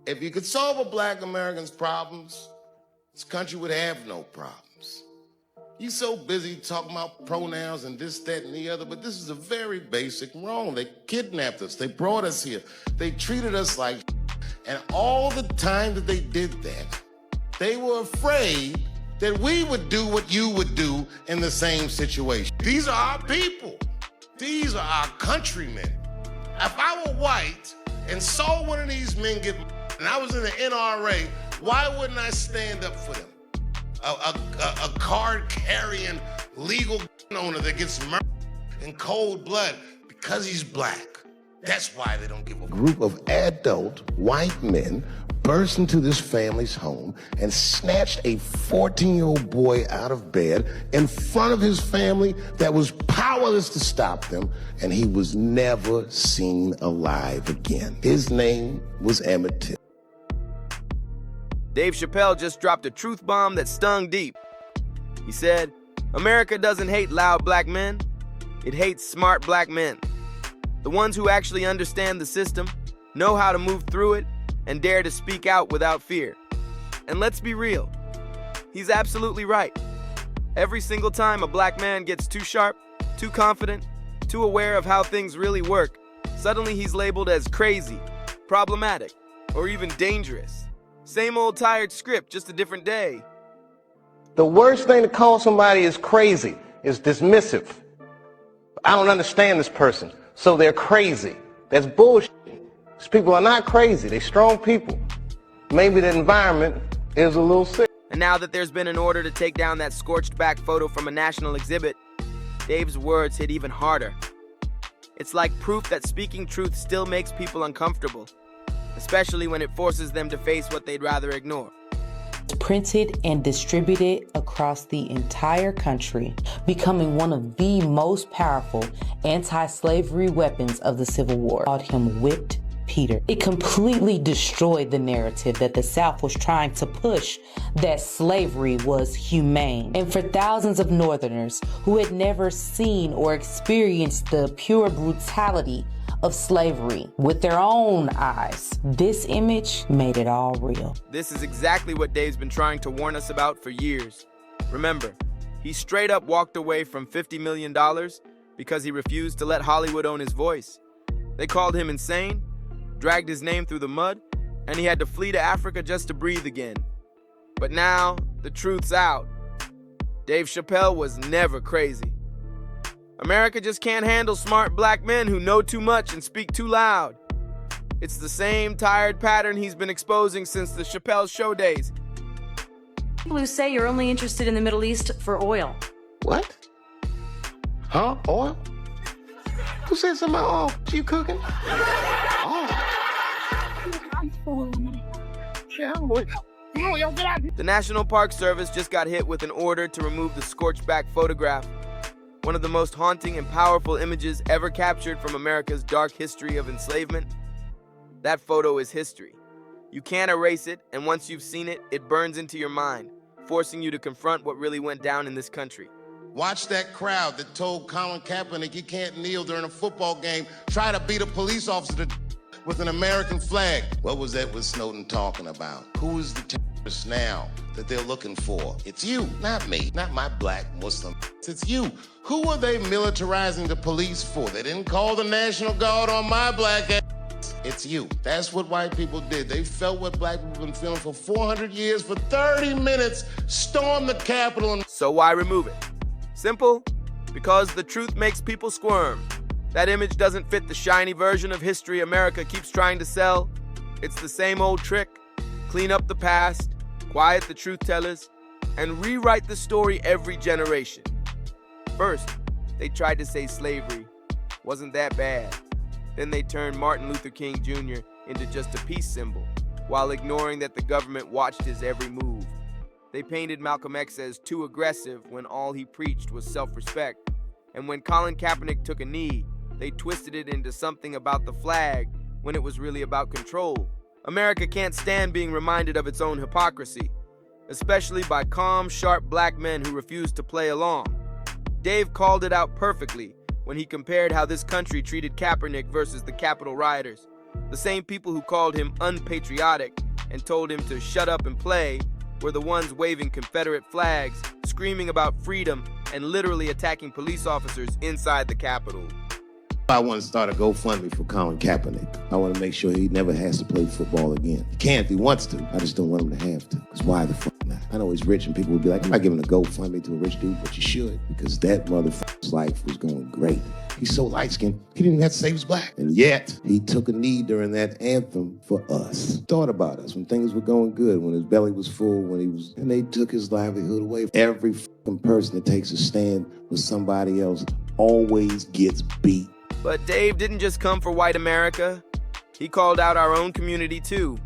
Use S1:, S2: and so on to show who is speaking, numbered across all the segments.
S1: If you could solve a black American's problems, this country would have no problems. You're so busy talking about pronouns and this, that, and the other, but this is a very basic wrong. They kidnapped us. They brought us here. They treated us like and all the time that they did that, they were afraid that we would do what you would do in the same situation. These are our people. These are our countrymen. If I were white and saw one of these men get and I was in the NRA, why wouldn't I stand up for them? A card-carrying legal owner that gets murdered in cold blood because he's black. That's why they don't give a group of adult white men burst into this family's home and snatched a 14-year-old boy out of bed in front of his family that was powerless to stop them, and he was never seen alive again. His name was Emmett Till.
S2: Dave Chappelle just dropped a truth bomb that stung deep. He said, "America doesn't hate loud black men. It hates smart black men. The ones who actually understand the system, know how to move through it, and dare to speak out without fear." And let's be real, he's absolutely right. Every single time a black man gets too sharp, too confident, too aware of how things really work, suddenly he's labeled as crazy, problematic, or even dangerous. Same old tired script, just a different day.
S3: The worst thing to call somebody is crazy, is dismissive. I don't understand this person, so they're crazy. That's bullshit. These people are not crazy, they're strong people. Maybe the environment is a little sick.
S2: And now that there's been an order to take down that scorched back photo from a national exhibit, Dave's words hit even harder. It's like proof that speaking truth still makes people uncomfortable, especially when it forces them to face what they'd rather ignore.
S4: Printed and distributed across the entire country, becoming one of the most powerful anti-slavery weapons of the Civil War. Called him Whipped Peter. It completely destroyed the narrative that the South was trying to push, that slavery was humane. And for thousands of Northerners who had never seen or experienced the pure brutality of slavery with their own eyes, this image made it all real.
S2: This is exactly what Dave's been trying to warn us about for years. Remember, he straight up walked away from $50 million because he refused to let Hollywood own his voice. They called him insane, dragged his name through the mud, and he had to flee to Africa just to breathe again. But now, the truth's out. Dave Chappelle was never crazy. America just can't handle smart black men who know too much and speak too loud. It's the same tired pattern he's been exposing since the Chappelle Show days.
S5: People who say you're only interested in the Middle East for oil.
S3: What? Huh? Oil? Who said something about oil? You cooking?
S2: The National Park Service just got hit with an order to remove the scorched back photograph, one of the most haunting and powerful images ever captured from America's dark history of enslavement. That photo is history. You can't erase it, and once you've seen it, it burns into your mind, forcing you to confront what really went down in this country.
S1: Watch that crowd that told Colin Kaepernick he can't kneel during a football game, try to beat a police officer with an American flag. What was Edward Snowden talking about? Who is the terrorist now that they're looking for? It's you, not me, not my black Muslim. It's you. Who are they militarizing the police for? They didn't call the National Guard on my black ass. It's you. That's what white people did. They felt what black people have been feeling for 400 years. For 30 minutes, stormed the Capitol. And
S2: so why remove it? Simple, because the truth makes people squirm. That image doesn't fit the shiny version of history America keeps trying to sell. It's the same old trick. Clean up the past, quiet the truth tellers, and rewrite the story every generation. First, they tried to say slavery wasn't that bad. Then they turned Martin Luther King Jr. into just a peace symbol, while ignoring that the government watched his every move. They painted Malcolm X as too aggressive when all he preached was self-respect. And when Colin Kaepernick took a knee, they twisted it into something about the flag when it was really about control. America can't stand being reminded of its own hypocrisy, especially by calm, sharp black men who refuse to play along. Dave called it out perfectly when he compared how this country treated Kaepernick versus the Capitol rioters. The same people who called him unpatriotic and told him to shut up and play were the ones waving Confederate flags, screaming about freedom, and literally attacking police officers inside the Capitol.
S1: I want to start a GoFundMe for Colin Kaepernick. I want to make sure he never has to play football again. He can if he wants to. I just don't want him to have to. Because why the fuck not? I know he's rich and people will be like, I'm not giving a GoFundMe to a rich dude, but you should. Because that motherfucker's life was going great. He's so light-skinned, he didn't even have to say he was black. And yet, he took a knee during that anthem for us. Thought about us when things were going good, when his belly was full, and they took his livelihood away. Every fucking person that takes a stand with somebody else always gets beat.
S2: But Dave didn't just come for white America. He called out our own community too.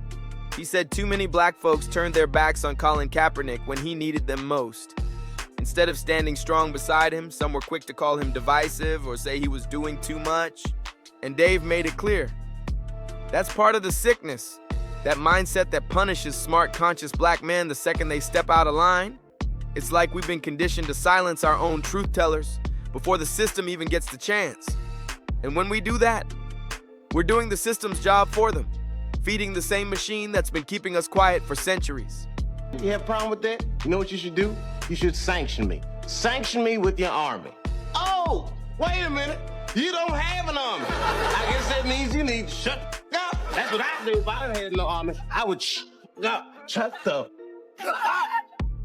S2: He said too many black folks turned their backs on Colin Kaepernick when he needed them most. Instead of standing strong beside him, some were quick to call him divisive or say he was doing too much. And Dave made it clear. That's part of the sickness. That mindset that punishes smart, conscious black men the second they step out of line. It's like we've been conditioned to silence our own truth tellers before the system even gets the chance. And when we do that, we're doing the system's job for them, feeding the same machine that's been keeping us quiet for centuries.
S3: You have a problem with that? You know what you should do? You should sanction me. Sanction me with your army. Oh, wait a minute. You don't have an army. I guess that means you need to shut up. That's what I do if I didn't have no army. I would shut the up.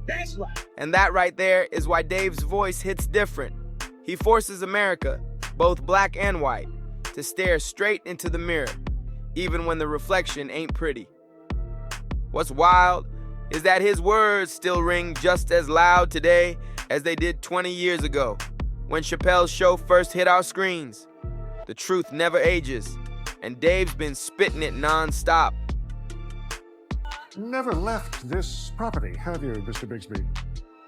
S3: That's right.
S2: And that right there is why Dave's voice hits different. He forces America, both black and white, to stare straight into the mirror, even when the reflection ain't pretty. What's wild is that his words still ring just as loud today as they did 20 years ago, when Chappelle's show first hit our screens. The truth never ages, and Dave's been spitting it non-stop.
S6: Never left this property, have you, Mr. Bigsby?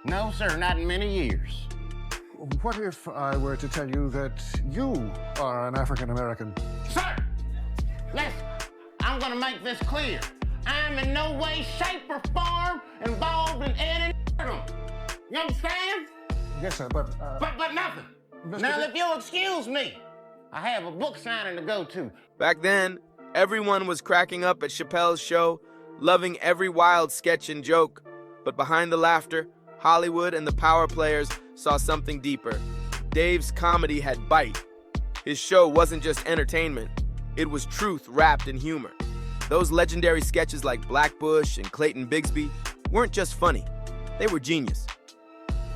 S3: No, sir, not in many years.
S6: What if I were to tell you that you are an African American?
S3: Sir, listen, I'm gonna make this clear. I'm in no way, shape, or form involved in any murder. You understand?
S6: Yes, sir, but
S3: nothing. Now, if you'll excuse me, I have a book signing to go to.
S2: Back then, everyone was cracking up at Chappelle's show, loving every wild sketch and joke. But behind the laughter, Hollywood and the power players saw something deeper. Dave's comedy had bite. His show wasn't just entertainment. It was truth wrapped in humor. Those legendary sketches like Black Bush and Clayton Bigsby weren't just funny. They were genius.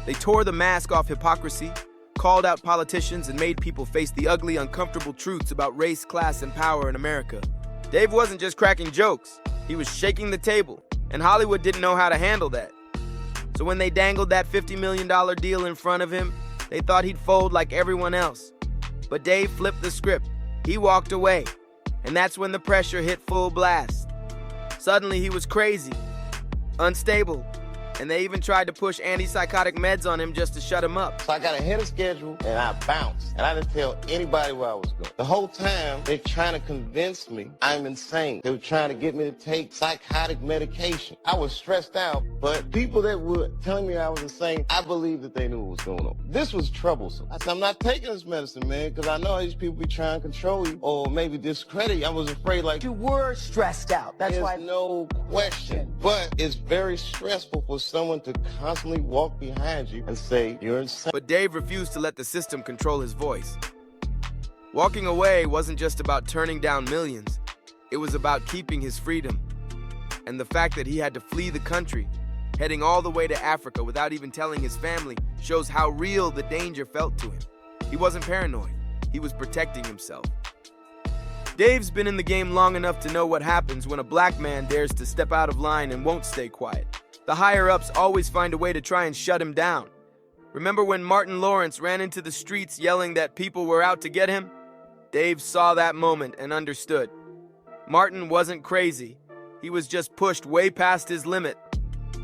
S2: They tore the mask off hypocrisy, called out politicians, and made people face the ugly, uncomfortable truths about race, class, and power in America. Dave wasn't just cracking jokes. He was shaking the table, and Hollywood didn't know how to handle that. So when they dangled that $50 million deal in front of him, they thought he'd fold like everyone else. But Dave flipped the script. He walked away. And that's when the pressure hit full blast. Suddenly he was crazy, unstable, and they even tried to push antipsychotic meds on him just to shut him up.
S3: So I got ahead of schedule, and I bounced. And I didn't tell anybody where I was going. The whole time, they're trying to convince me I'm insane. They were trying to get me to take psychotic medication. I was stressed out, but people that were telling me I was insane, I believe that they knew what was going on. This was troublesome. I said, I'm not taking this medicine, man, because I know these people be trying to control you or maybe discredit you. I was afraid, like,
S7: you were stressed out. That's why.
S3: There's no question. But it's very stressful for someone to constantly walk behind you and say, you're insane.
S2: But Dave refused to let the system control his voice. Walking away wasn't just about turning down millions. It was about keeping his freedom. And the fact that he had to flee the country, heading all the way to Africa without even telling his family, shows how real the danger felt to him. He wasn't paranoid. He was protecting himself. Dave's been in the game long enough to know what happens when a black man dares to step out of line and won't stay quiet. The higher-ups always find a way to try and shut him down. Remember when Martin Lawrence ran into the streets yelling that people were out to get him? Dave saw that moment and understood. Martin wasn't crazy. He was just pushed way past his limit.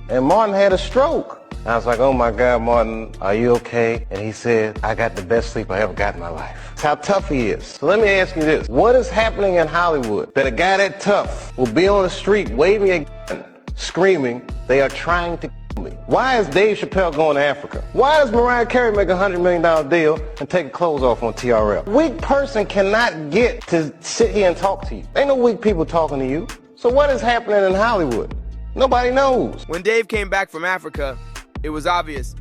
S3: And Martin had a stroke. I was like, oh my God, Martin, are you okay? And he said, I got the best sleep I ever got in my life. That's how tough he is. So let me ask you this. What is happening in Hollywood that a guy that tough will be on the street waving a gun, screaming, they are trying to kill Why is Dave Chappelle going to Africa? Why does Mariah Carey make a $100 million deal and take her clothes off on TRL? Weak person cannot get to sit here and talk to you. Ain't no weak people talking to you. So what is happening in Hollywood? Nobody knows.
S2: When Dave came back from Africa, it was obvious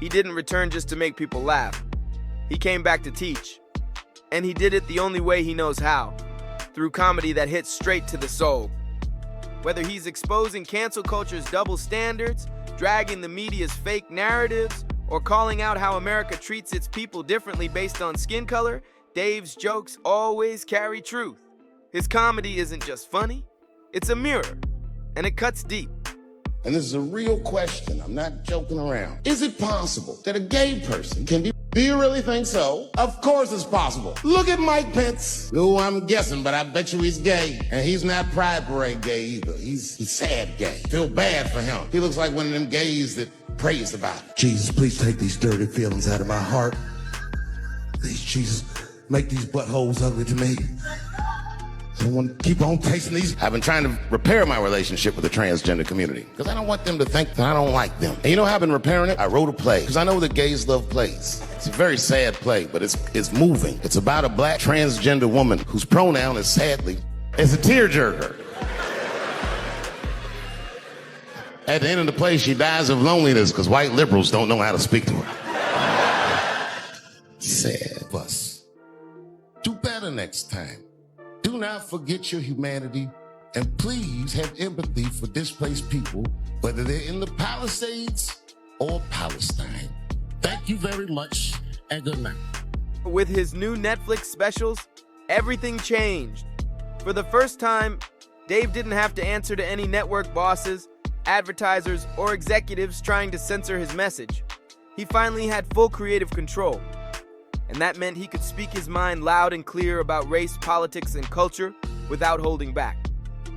S2: he didn't return just to make people laugh. He came back to teach. And he did it the only way he knows how, through comedy that hits straight to the soul. Whether he's exposing cancel culture's double standards, dragging the media's fake narratives, or calling out how America treats its people differently based on skin color, Dave's jokes always carry truth. His comedy isn't just funny, it's a mirror, and it cuts deep.
S1: And this is a real question. I'm not joking around. Is it possible that a gay person can be... Do you really think so? Of course it's possible. Look at Mike Pence. No, I'm guessing, but I bet you he's gay. And he's not Pride Parade gay either. He's sad gay. Feel bad for him. He looks like one of them gays that prays about it.
S8: Jesus, please take these dirty feelings out of my heart. Please, Jesus, make these buttholes ugly to me. I want to keep on tasting these.
S1: I've been trying to repair my relationship with the transgender community because I don't want them to think that I don't like them. And you know how I've been repairing it? I wrote a play because I know that gays love plays. It's a very sad play, but it's moving. It's about a black transgender woman whose pronoun is sadly. It's a tearjerker. At the end of the play, she dies of loneliness because white liberals don't know how to speak to her. Sad. Bus. Do better next time. Do not forget your humanity, and please have empathy for displaced people, whether they're in the Palisades or Palestine. Thank you very much, and good night.
S2: With his new Netflix specials, everything changed. For the first time, Dave didn't have to answer to any network bosses, advertisers, or executives trying to censor his message. He finally had full creative control. And that meant he could speak his mind loud and clear about race, politics, and culture without holding back.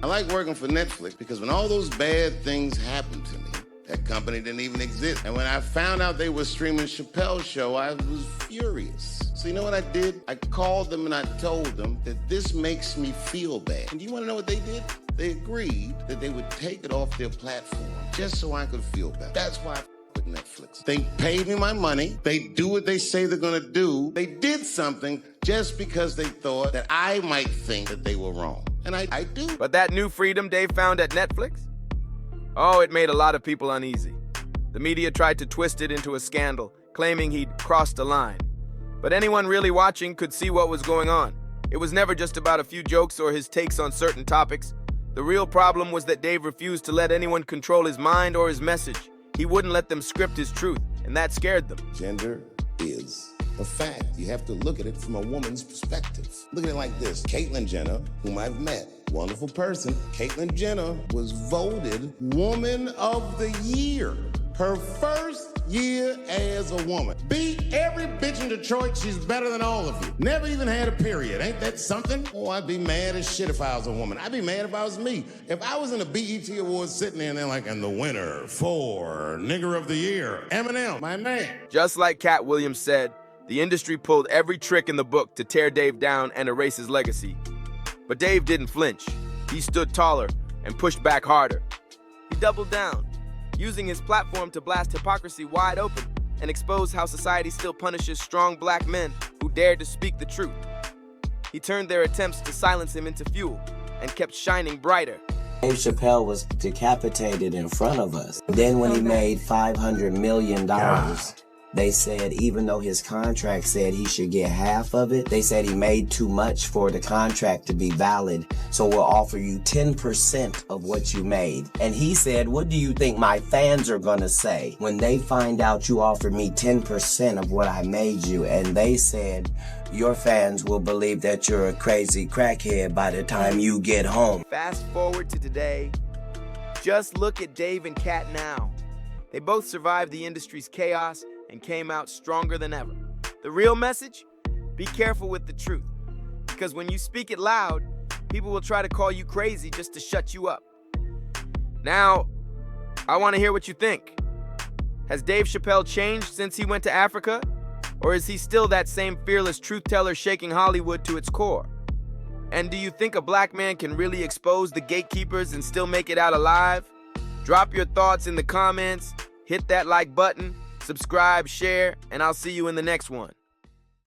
S1: I like working for Netflix because when all those bad things happened to me, that company didn't even exist. And when I found out they were streaming Chappelle's show, I was furious. So you know what I did? I called them and I told them that this makes me feel bad. And do you want to know what they did? They agreed that they would take it off their platform just so I could feel better. That's why with Netflix. They paid me my money. They do what they say they're gonna do. They did something just because they thought that I might think that they were wrong. And I do.
S2: But that new freedom Dave found at Netflix? Oh, it made a lot of people uneasy. The media tried to twist it into a scandal, claiming he'd crossed a line. But anyone really watching could see what was going on. It was never just about a few jokes or his takes on certain topics. The real problem was that Dave refused to let anyone control his mind or his message. He wouldn't let them script his truth, and that scared them.
S1: Gender is a fact. You have to look at it from a woman's perspective. Look at it like this. Caitlyn Jenner, whom I've met, wonderful person. Caitlyn Jenner was voted Woman of the Year. Her first year as a woman. Beat every bitch in Detroit. She's better than all of you. Never even had a period. Ain't that something? Oh, I'd be mad as shit if I was a woman. I'd be mad if I was me. If I was in a BET Awards sitting there and they're like, and the winner for Nigger of the Year, Eminem, my man.
S2: Just like Cat Williams said, the industry pulled every trick in the book to tear Dave down and erase his legacy. But Dave didn't flinch. He stood taller and pushed back harder. He doubled down, using his platform to blast hypocrisy wide open and expose how society still punishes strong black men who dared to speak the truth. He turned their attempts to silence him into fuel and kept shining brighter.
S9: Dave Chappelle was decapitated in front of us. Then when he made $500 million, they said even though his contract said he should get half of it, they said he made too much for the contract to be valid, so we'll offer you 10% of what you made. And he said, what do you think my fans are gonna say when they find out you offered me 10% of what I made you? And they said, your fans will believe that you're a crazy crackhead by the time you get home.
S2: Fast forward to today. Just look at Dave and Kat now. They both survived the industry's chaos and came out stronger than ever. The real message? Be careful with the truth. Because when you speak it loud, people will try to call you crazy just to shut you up. Now, I want to hear what you think. Has Dave Chappelle changed since he went to Africa? Or is he still that same fearless truth teller shaking Hollywood to its core? And do you think a black man can really expose the gatekeepers and still make it out alive? Drop your thoughts in the comments hit that like button, subscribe, share, and I'll see you in the next one.